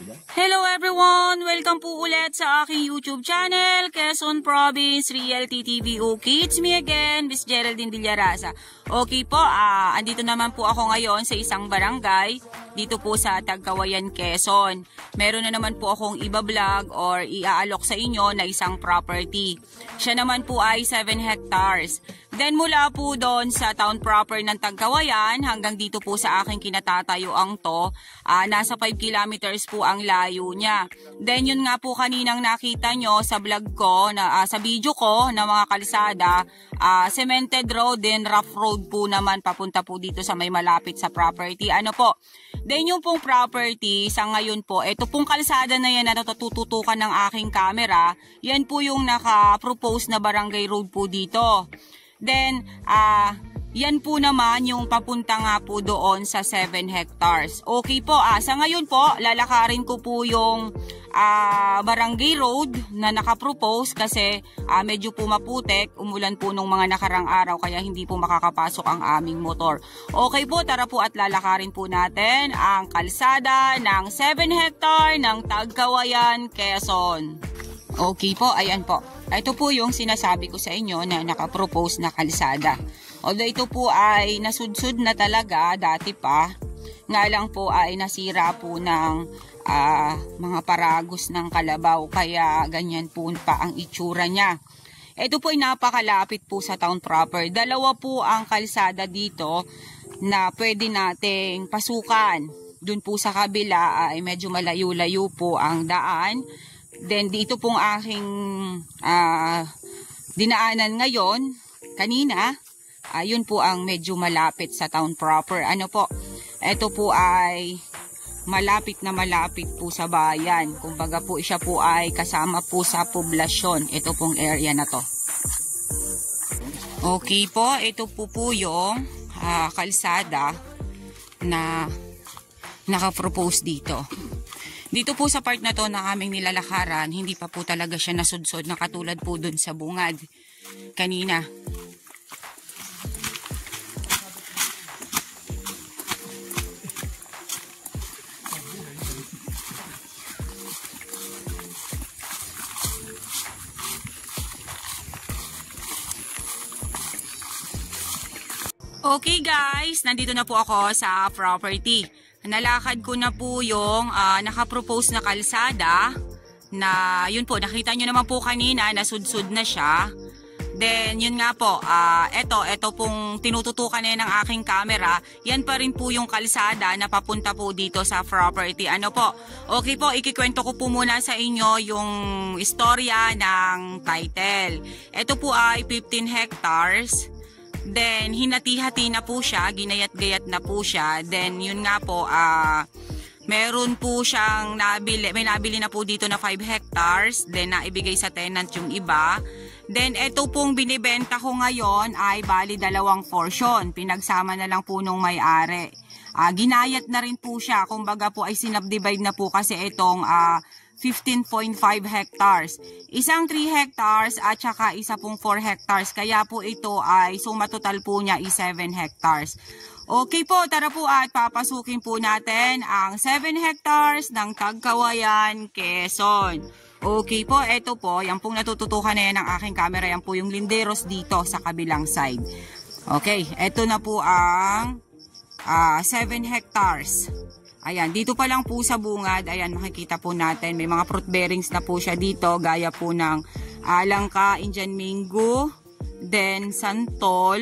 Hello everyone! Welcome po ulit sa aking YouTube channel, Quezon Province Realty TV. Okay, it's me again, Miss Geraldine Villarasa. Okay po, andito naman po ako ngayon sa isang barangay, dito po sa Tagkawayan, Quezon. Meron na naman po akong iba-vlog or iaalok sa inyo na isang property. Siya naman po ay 7 hectares. Then mula po doon sa town proper ng Tagkawayan hanggang dito po sa aking kinatatayuang to, nasa 5 kilometers po ang layo niya. Then yun nga po kaninang nakita nyo sa vlog ko, sa video ko na mga kalsada, cemented road then rough road po naman papunta po dito sa may malapit sa property. Ano po? Then yung pong property sa ngayon po, ito pong kalsada na yan na natututukan ng aking camera, yan po yung naka-propose na barangay road po dito. Then, yan po naman yung papunta nga po doon sa 7 hectares. Okay po, sa ngayon po, lalakarin ko po yung barangay road na nakapropose kasi medyo po maputek. Umulan po nung mga nakarang araw kaya hindi po makakapasok ang aming motor. Okay po, tara po at lalakarin po natin ang kalsada ng 7 hectare ng Tagkawayan, Quezon. Okay po, ayan po. Ito po yung sinasabi ko sa inyo na nakapropose na kalsada. Although ito po ay nasudsud na talaga dati pa, nga lang po ay nasira po ng mga paragos ng kalabaw kaya ganyan po pa ang itsura niya. Ito po ay napakalapit po sa town proper. Dalawa po ang kalsada dito na pwede nating pasukan. Doon po sa kabila ay medyo malayo-layo po ang daan. Then dito pong aking dinaanan ngayon, kanina, yun po ang medyo malapit sa town proper. Ano po, ito po ay malapit na malapit po sa bayan. Kumbaga po siya po ay kasama po sa poblasyon. Ito pong area na to. Okay po, ito po yung kalsada na nakapropose dito. Dito po sa part na to na aming nilalakaran, hindi pa po talaga siya nasudsod na katulad po dun sa bungad kanina. Okay guys, nandito na po ako sa property. Nalakad ko na po yung nakapropose na kalsada na yun po, nakita nyo naman po kanina, nasudsud na siya. Then yun nga po, ito pong tinututukan na ng aking camera, yan pa rin po yung kalsada na papunta po dito sa property. Ano po? Okay po, ikikwento ko po muna sa inyo yung istorya ng title. Ito po ay 15 hectares. Then, hinati-hati na po siya, ginayat-gayat na po siya. Then, yun nga po, meron po siyang nabili, may nabili na po dito na 5 hectares. Then, naibigay sa tenant yung iba. Then, ito pong binibenta ko ngayon ay bali 2 portion. Pinagsama na lang po nung may-ari. Ginayat na rin po siya. Kumbaga po ay sinubdivide na po kasi itong 15.5 hectares. Isang 3 hectares at saka isa pong 4 hectares. Kaya po ito ay suma total po niya is 7 hectares. Okay po, tara po at papasukin po natin ang 7 hectares ng Tagkawayan, Quezon. Okay po, ito po, yan pong natututukan na yan ng aking camera. Yan po yung linderos dito sa kabilang side. Okay, ito na po ang 7 hectares. Ayan, dito pa lang po sa bungad, ayan, makikita po natin, may mga fruit bearings na po siya dito, gaya po ng langka, Indian mango, then santol,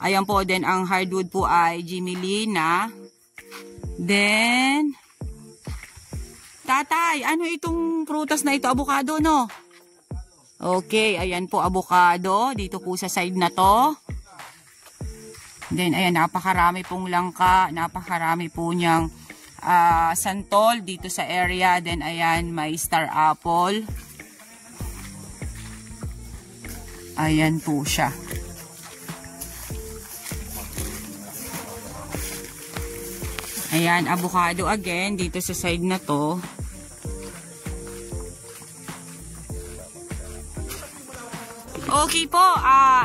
ayan po, then ang hardwood po ay Jimelina, then, tatay, ano itong prutas na ito? Avocado, no? Okay, ayan po, avocado, dito po sa side na to. Then, ayan, napakarami pong langka, napakarami po niyang santol dito sa area. Then ayan, may star apple. Ayan po siya. Ayan, avocado again dito sa side na to. Okay po,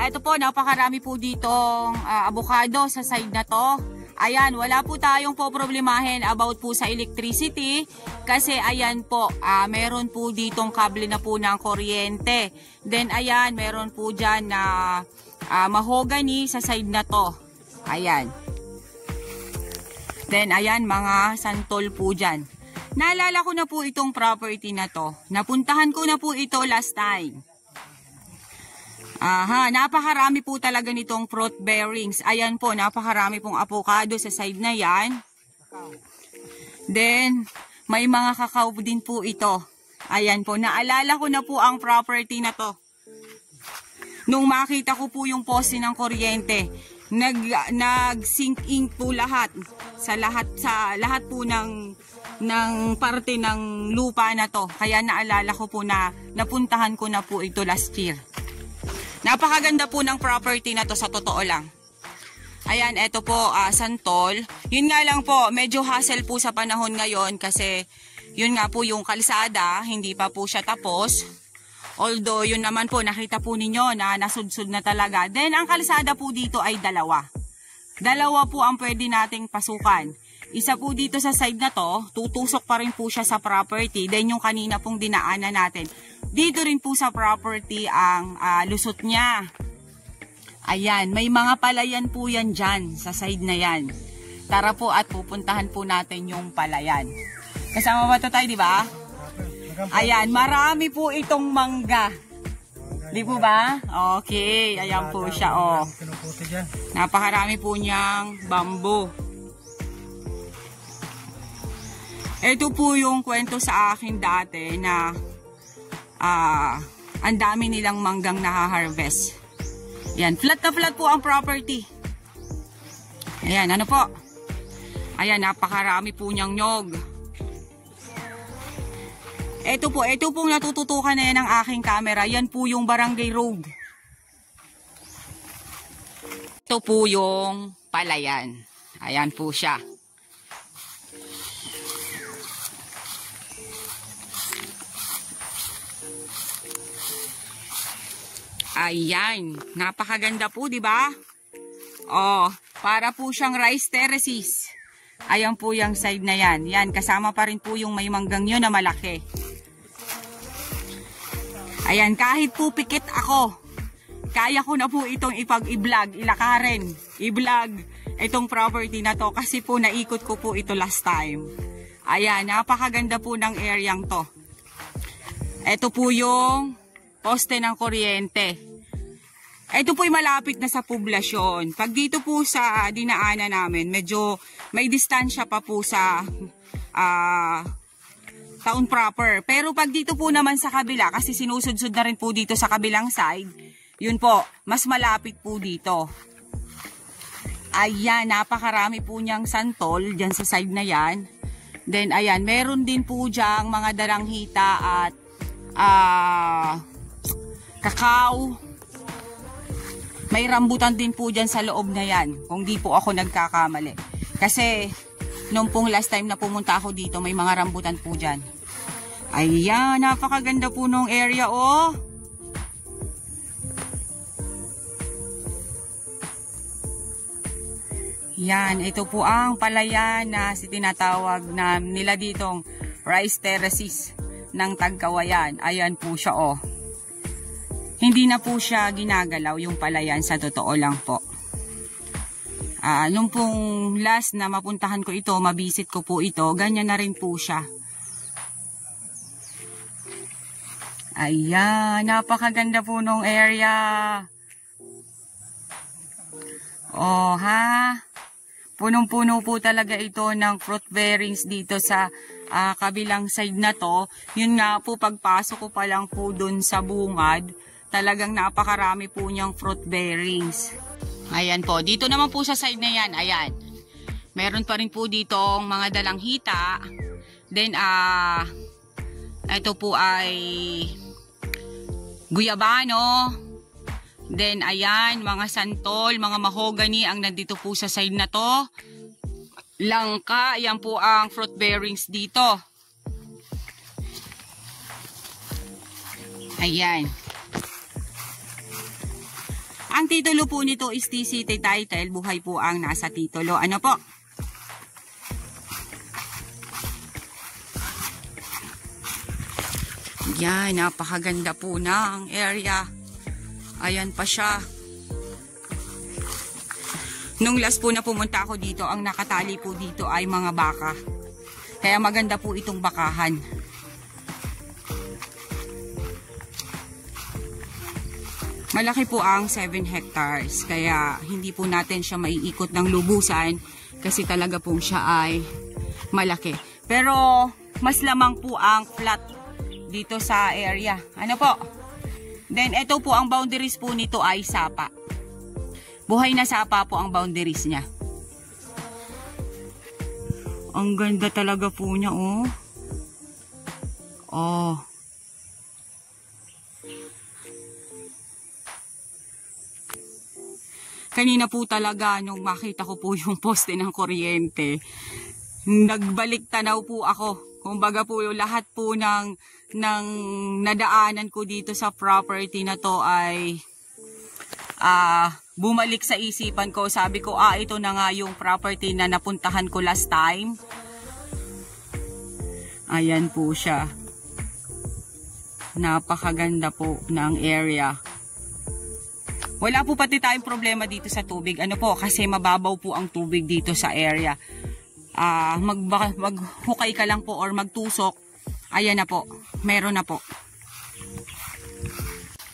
ito po, napakarami po ditong avocado sa side na to. Ayan, wala po tayong po problemahin about po sa electricity kasi ayan po, meron po ditong kable na po ng kuryente. Then ayan, meron po dyan na mahogany sa side na to. Ayan. Then ayan, mga santol po dyan. Naalala ko na po itong property na to. Napuntahan ko na po ito last time. Aha, napakarami po talaga nitong fruit bearings. Ayan po, napakarami pong avocado sa side na yan. Then, may mga kakao din po ito. Ayan po, naalala ko na po ang property na to. Nung makita ko po yung poste ng kuryente, nag-sink in po lahat. Sa lahat po ng parte ng lupa na to. Kaya naalala ko po na napuntahan ko na po ito last year. Napakaganda po ng property na to sa totoo lang. Ayan, eto po, santol. Yun nga lang po, medyo hassle po sa panahon ngayon kasi yun nga po yung kalsada, hindi pa po siya tapos. Although, yun naman po, nakita po ninyo na nasudsud na talaga. Then, ang kalsada po dito ay dalawa. Dalawa po ang pwede nating pasukan. Isa po dito sa side na to, tutusok pa rin po siya sa property. Then, yung kanina pong dinaanan natin, dito rin po sa property ang lusot niya. Ayan, may mga palayan po yan dyan sa side na yan. Tara po at pupuntahan po natin yung palayan. Kasama ba ito tayo, di ba? Ayan, marami po itong mangga. Di po ba? Okay, ayan po siya, oh. Napakarami po niyang bamboo. Ito po yung kwento sa akin dati na ang dami nilang manggang naha-harvest. Yan, flat na flat po ang property. Ayan, ano po? Ayan, napakarami po niyang nyog. Ito pong natututukan na yan ng aking camera. Yan po yung Barangay Road. Ito po yung palayan. Ayan po siya. Ayan, napakaganda po, di ba? Oh, para po siyang rice terraces. Ayan po yung side na yan. Yan, kasama pa rin po yung may manggang yun na malaki. Ayan, kahit po pikit ako, kaya ko na po itong i-vlog, ilakarin, i-vlog itong property na to kasi po naikot ko po ito last time. Ayan, napakaganda po ng areang to. Ito po yung poste ng kuryente. Ito po'y malapit na sa poblasyon. Pag dito po sa dinaanan namin, medyo may distansya pa po sa town proper. Pero pag dito po naman sa kabila, kasi sinusudsud na rin po dito sa kabilang side, yun po, mas malapit po dito. Ayan, napakarami po niyang santol dyan sa side na yan. Then ayan, meron din po dyang mga dalanghita at kakao. May rambutan din po dyan sa loob na yan, kung di po ako nagkakamali. Kasi, nung pong last time na pumunta ako dito, may mga rambutan po dyan. Ayan, napakaganda po nung area, oh. Yan, ito po ang palayan na tinatawag na nila ditong rice terraces ng Tagkawayan. Ayan po siya, oh. Hindi na po siya ginagalaw yung palayan, sa totoo lang po. Nung pong last na mapuntahan ko ito, mabisit ko po ito, ganyan na rin po siya. Ayan, napakaganda po nung area. Oh, ha? Punong-puno po talaga ito ng fruit bearings dito sa kabilang side na to. Yun nga po, pagpasok ko pa lang po dun sa bungad, talagang napakarami po niyang fruit bearings. Ayan po, dito naman po sa side na yan, ayan. Meron pa rin po ditong mga dalanghita. Then, ito po ay guyabano. Then, ayan, mga santol, mga mahogany ang nandito po sa side na to. Langka, ayan po ang fruit bearings dito. Ayan. Ang titulo po nito is TCT title, buhay po ang nasa titulo. Ano po? Yan, napakaganda po ng area. Ayan pa siya. Nung last po na pumunta ako dito, ang nakatali po dito ay mga baka. Kaya maganda po itong bakahan. Malaki po ang 7 hectares. Kaya hindi po natin siya maiikot ng lubusan kasi talaga po siya ay malaki. Pero mas lamang po ang flat dito sa area. Ano po? Then ito po ang boundaries po nito ay sapa. Buhay na sapa po ang boundaries niya. Ang ganda talaga po niya, oh. Oh. Kanina po talaga nung makita ko po yung poste ng kuryente, nagbalik tanaw po ako. Kumbaga po yung lahat po ng nadaanan ko dito sa property na to ay bumalik sa isipan ko. Sabi ko, ito na nga yung property na napuntahan ko last time. Ayan po siya. Napakaganda po ng area. Wala po pati tayong problema dito sa tubig. Ano po, kasi mababaw po ang tubig dito sa area. Maghukay ka lang po or magtusok. Ayan na po. Meron na po.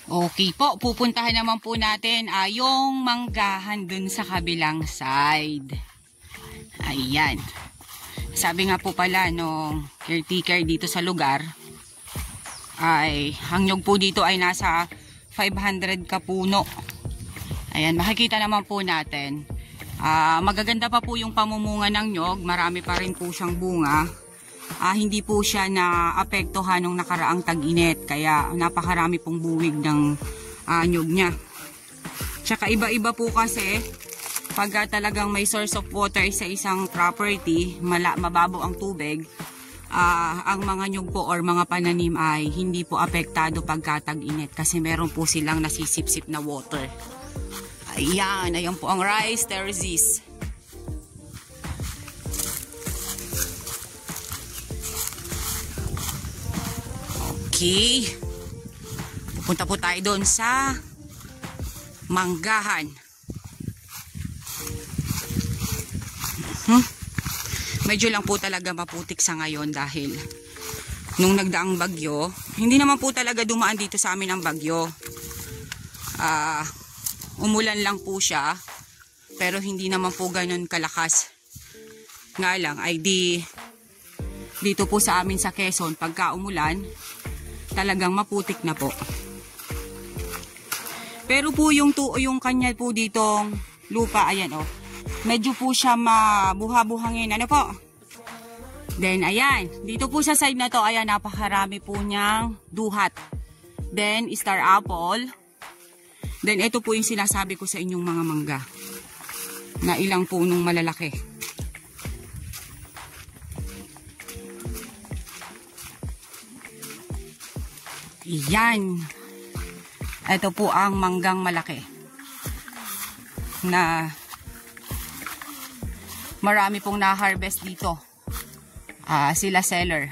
Okay po, pupuntahan naman po natin yung manggahan dun sa kabilang side. Ayan. Sabi nga po pala nung caretaker dito sa lugar, ay ang nyug po dito ay nasa 500 kapuno. Ayan, makikita naman po natin. Magaganda pa po yung pamumunga ng nyog. Marami pa rin po siyang bunga. Hindi po siya na-apektuhan nung nakaraang tag-init. Kaya napakarami pong buwig ng nyog niya. Tsaka iba-iba po kasi pag talagang may source of water sa isang property, mababaw ang tubig, ang mga nyog po or mga pananim ay hindi po apektado pagka tag-init. Kasi meron po silang nasisip-sip na water. Ayan, ayan po ang rice terraces. Okay. Pupunta po tayo doon sa manggahan. Medyo lang po talaga maputik sa ngayon dahil nung nagdaang bagyo, hindi naman po talaga dumaan dito sa amin ang bagyo. Umulan lang po siya, pero hindi naman po ganun kalakas. Nga lang, ay dito po sa amin sa Quezon, pagka umulan, talagang maputik na po. Pero po yung kanya po ditong lupa, ayan oh, medyo po siya mabuha-buhangin, ano po? Then ayan, dito po sa side na to, ayan, napakarami po niyang duhat. Then star apple. Then ito po yung sinasabi ko sa inyong mga mangga. Na ilang punong malalaki. Yan. Ito po ang manggang malaki. Na marami pong na-harvest dito. Sila seller.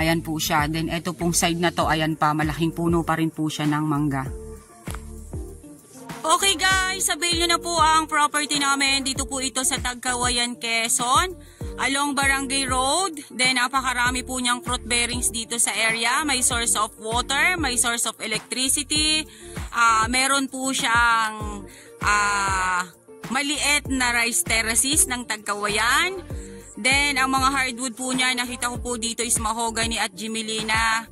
Ayan po siya. Then ito pong side na to, ayan pa, malaking puno pa rin po siya ng mangga. Okay guys, sabihin nyo na po ang property namin. Dito po ito sa Tagkawayan, Quezon. Along Barangay Road. Then napakarami po niyang fruit bearings dito sa area. May source of water, may source of electricity. Meron po siyang maliit na rice terraces ng Tagkawayan. Then ang mga hardwood po niya, nakita ko po dito is mahogany at Jimelina.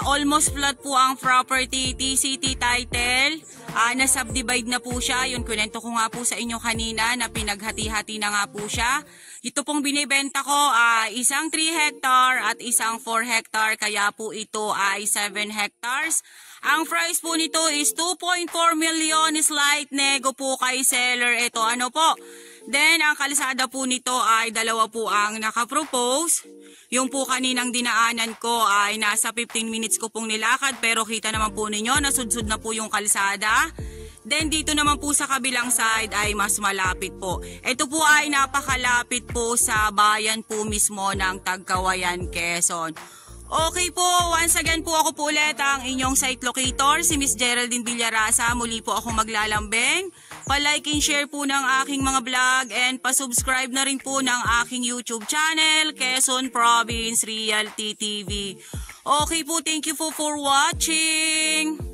Almost flat po ang property, TCT title. Na-subdivide na po siya. Yun, kunento ko nga po sa inyo kanina na pinaghati-hati na nga po siya. Ito pong binibenta ko, isang 3 hectare at isang 4 hectare. Kaya po ito ay 7 hectares. Ang price po nito is 2.4 million. Slight nego po kay seller. Ito, ano po? Then, ang kalsada po nito ay dalawa po ang nakapropose. Yung po kaninang dinaanan ko ay nasa 15 minutes ko pong nilakad. Pero kita naman po ninyo, nasudsud na po yung kalsada. Then dito naman po sa kabilang side ay mas malapit po. Ito po ay napakalapit po sa bayan po mismo ng Tagkawayan, Quezon. Okay po, once again po ako po ulit ang inyong site locator, si Miss Geraldine Villarasa. Muli po ako maglalambing. Pa-like and share po ng aking mga vlog and pa-subscribe na rin po ng aking YouTube channel, Quezon Province Realty TV. Okay po, thank you for watching.